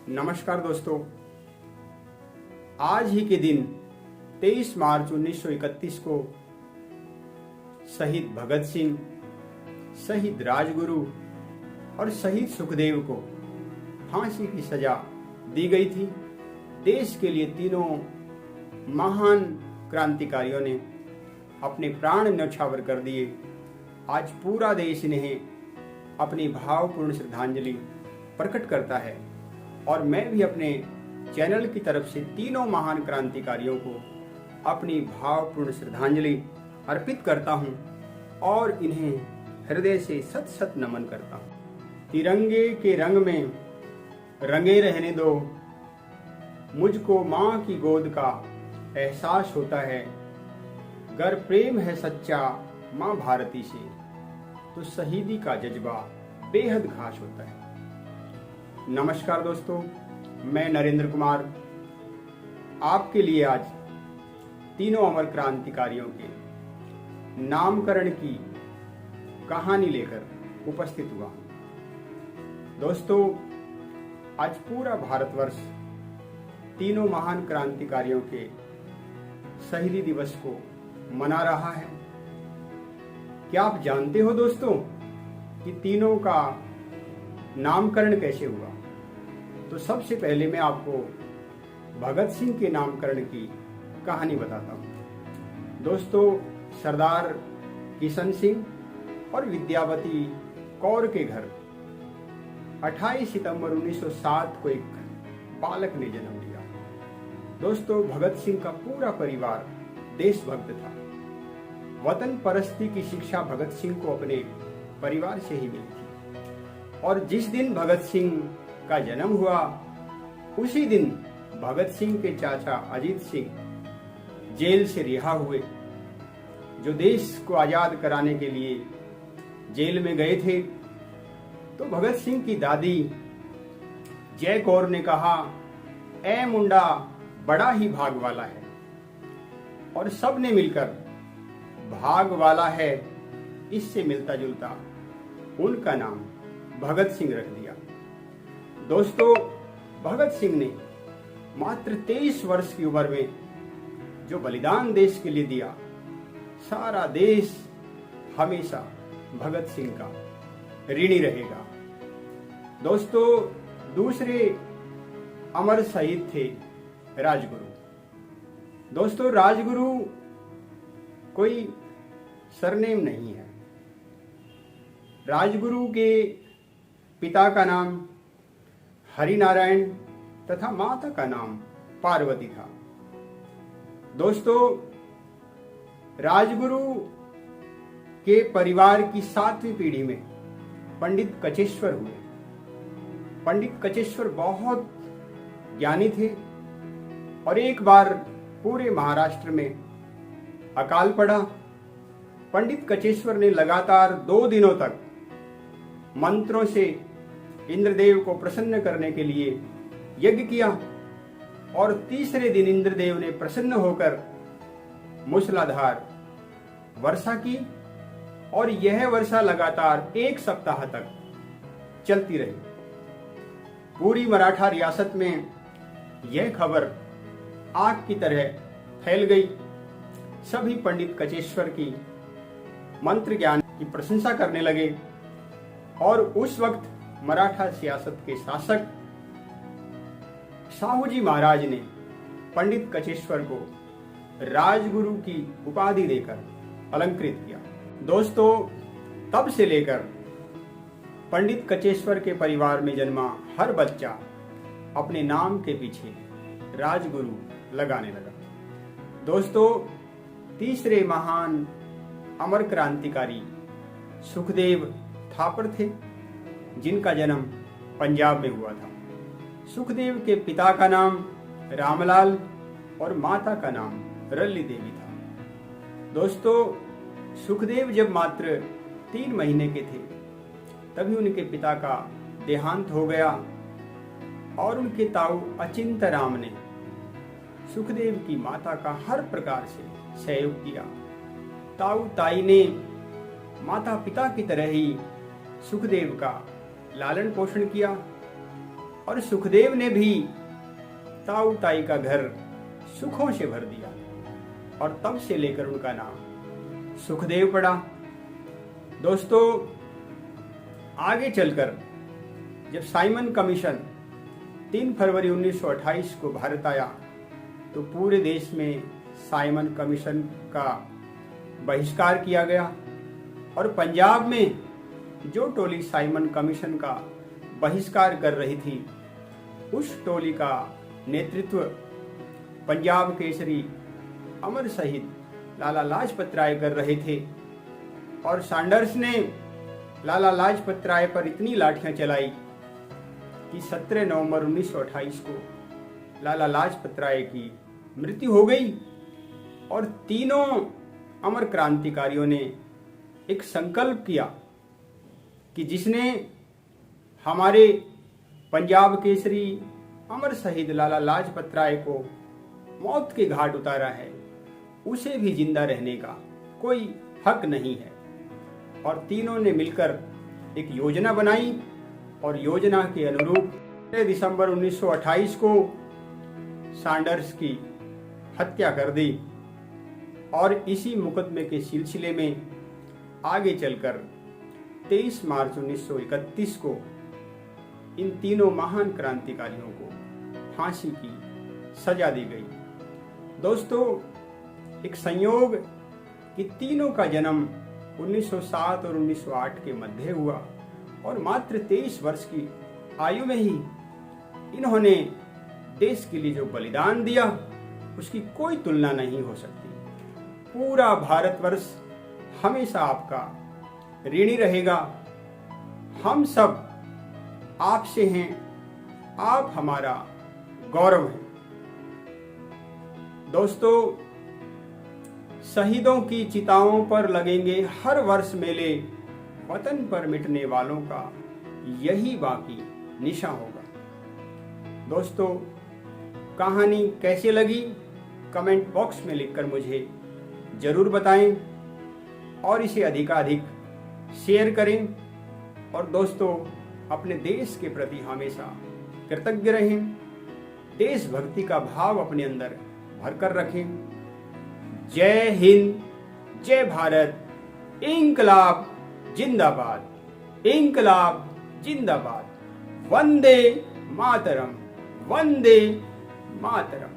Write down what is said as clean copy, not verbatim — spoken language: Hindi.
नमस्कार दोस्तों, आज ही के दिन 23 मार्च 1931 को शहीद भगत सिंह, शहीद राजगुरु और शहीद सुखदेव को फांसी की सजा दी गई थी। देश के लिए तीनों महान क्रांतिकारियों ने अपने प्राण न्यौछावर कर दिए। आज पूरा देश इन्हें अपनी भावपूर्ण श्रद्धांजलि प्रकट करता है और मैं भी अपने चैनल की तरफ से तीनों महान क्रांतिकारियों को अपनी भावपूर्ण श्रद्धांजलि अर्पित करता हूं और इन्हें हृदय से सत सत नमन करता हूं। तिरंगे के रंग में रंगे रहने दो, मुझको माँ की गोद का एहसास होता है। गर प्रेम है सच्चा माँ भारती से, तो शहीदी का जज्बा बेहद खास होता है। नमस्कार दोस्तों, मैं नरेंद्र कुमार आपके लिए आज तीनों अमर क्रांतिकारियों के नामकरण की कहानी लेकर उपस्थित हुआ हूं। दोस्तों, आज पूरा भारतवर्ष तीनों महान क्रांतिकारियों के शहीदी दिवस को मना रहा है। क्या आप जानते हो दोस्तों कि तीनों का नामकरण कैसे हुआ? तो सबसे पहले मैं आपको भगत सिंह के नामकरण की कहानी बताता हूँ। दोस्तों, सरदार किशन सिंह और विद्यावती कौर के घर 28 सितंबर 1907 को एक बालक ने जन्म लिया। दोस्तों, भगत सिंह का पूरा परिवार देशभक्त था। वतन परस्ती की शिक्षा भगत सिंह को अपने परिवार से ही मिली थी और जिस दिन भगत सिंह का जन्म हुआ उसी दिन भगत सिंह के चाचा अजीत सिंह जेल से रिहा हुए, जो देश को आजाद कराने के लिए जेल में गए थे। तो भगत सिंह की दादी जय कौर ने कहा, ए मुंडा बड़ा ही भाग वाला है, और सब ने मिलकर भाग वाला है इससे मिलता जुलता उनका नाम भगत सिंह रख दिया। दोस्तों, भगत सिंह ने मात्र 23 वर्ष की उम्र में जो बलिदान देश के लिए दिया, सारा देश हमेशा भगत सिंह का ऋणी रहेगा। दोस्तों, दूसरे अमर शहीद थे राजगुरु। दोस्तों, राजगुरु कोई सरनेम नहीं है। राजगुरु के पिता का नाम हरिनारायण तथा माता का नाम पार्वती था। दोस्तों, राजगुरु के परिवार की 7वीं पीढ़ी में पंडित कचेश्वर हुए। पंडित कचेश्वर बहुत ज्ञानी थे और एक बार पूरे महाराष्ट्र में अकाल पड़ा। पंडित कचेश्वर ने लगातार 2 दिनों तक मंत्रों से इंद्रदेव को प्रसन्न करने के लिए यज्ञ किया और तीसरे दिन इंद्रदेव ने प्रसन्न होकर मूसलाधार वर्षा की और यह वर्षा लगातार 1 सप्ताह तक चलती रही। पूरी मराठा रियासत में यह खबर आग की तरह फैल गई। सभी पंडित कचेश्वर की मंत्र ज्ञान की प्रशंसा करने लगे और उस वक्त मराठा सियासत के शासक साहूजी महाराज ने पंडित कचेश्वर को राजगुरु की उपाधि देकर अलंकृत किया। दोस्तों, तब से लेकर पंडित कचेश्वर के परिवार में जन्मा हर बच्चा अपने नाम के पीछे राजगुरु लगाने लगा। दोस्तों, तीसरे महान अमर क्रांतिकारी सुखदेव थापर थे, जिनका जन्म पंजाब में हुआ था। सुखदेव के पिता का नाम रामलाल और माता का नाम रल्ली देवी था। दोस्तों, सुखदेव जब मात्र 3 महीने के थे तभी उनके पिता का देहांत हो गया और उनके ताऊ अचिंत राम ने सुखदेव की माता का हर प्रकार से सहयोग किया। ताऊ ताई ने माता पिता की तरह ही सुखदेव का लालन पोषण किया और सुखदेव ने भी ताऊ ताई का घर सुखों से भर दिया और तब से लेकर उनका नाम सुखदेव पड़ा। दोस्तों, आगे चलकर जब साइमन कमीशन 3 फरवरी 1928 को भारत आया तो पूरे देश में साइमन कमीशन का बहिष्कार किया गया और पंजाब में जो टोली साइमन कमीशन का बहिष्कार कर रही थी उस टोली का नेतृत्व पंजाब केसरी अमर शहीद लाला लाजपत राय कर रहे थे और सैंडर्स ने लाला लाजपत राय पर इतनी लाठियां चलाई कि 17 नवंबर 1928 को लाला लाजपत राय की मृत्यु हो गई और तीनों अमर क्रांतिकारियों ने एक संकल्प किया कि जिसने हमारे पंजाब केसरी अमर शहीद लाला लाजपत राय को मौत के घाट उतारा है उसे भी जिंदा रहने का कोई हक नहीं है। और तीनों ने मिलकर एक योजना बनाई और योजना के अनुरूप 6 दिसंबर 1928 को सैंडर्स की हत्या कर दी और इसी मुकदमे के सिलसिले में आगे चलकर 23 मार्च 1931 को इन तीनों महान क्रांतिकारियों को फांसी की सजा दी गई। दोस्तों, एक संयोग कि तीनों का जन्म 1907 और 1908 के मध्य हुआ और मात्र 23 वर्ष की आयु में ही इन्होंने देश के लिए जो बलिदान दिया उसकी कोई तुलना नहीं हो सकती। पूरा भारतवर्ष हमेशा आपका ऋणी रहेगा। हम सब आपसे हैं, आप हमारा गौरव हैं। दोस्तों, शहीदों की चिताओं पर लगेंगे हर वर्ष मेले, वतन पर मिटने वालों का यही बाकी निशा होगा। दोस्तों, कहानी कैसी लगी कमेंट बॉक्स में लिखकर मुझे जरूर बताएं और इसे अधिकाधिक शेयर करें। और दोस्तों, अपने देश के प्रति हमेशा कृतज्ञ रहें, देशभक्ति का भाव अपने अंदर भरकर रखें। जय हिंद, जय भारत, इंकलाब जिंदाबाद, इंकलाब जिंदाबाद, वंदे मातरम, वंदे मातरम।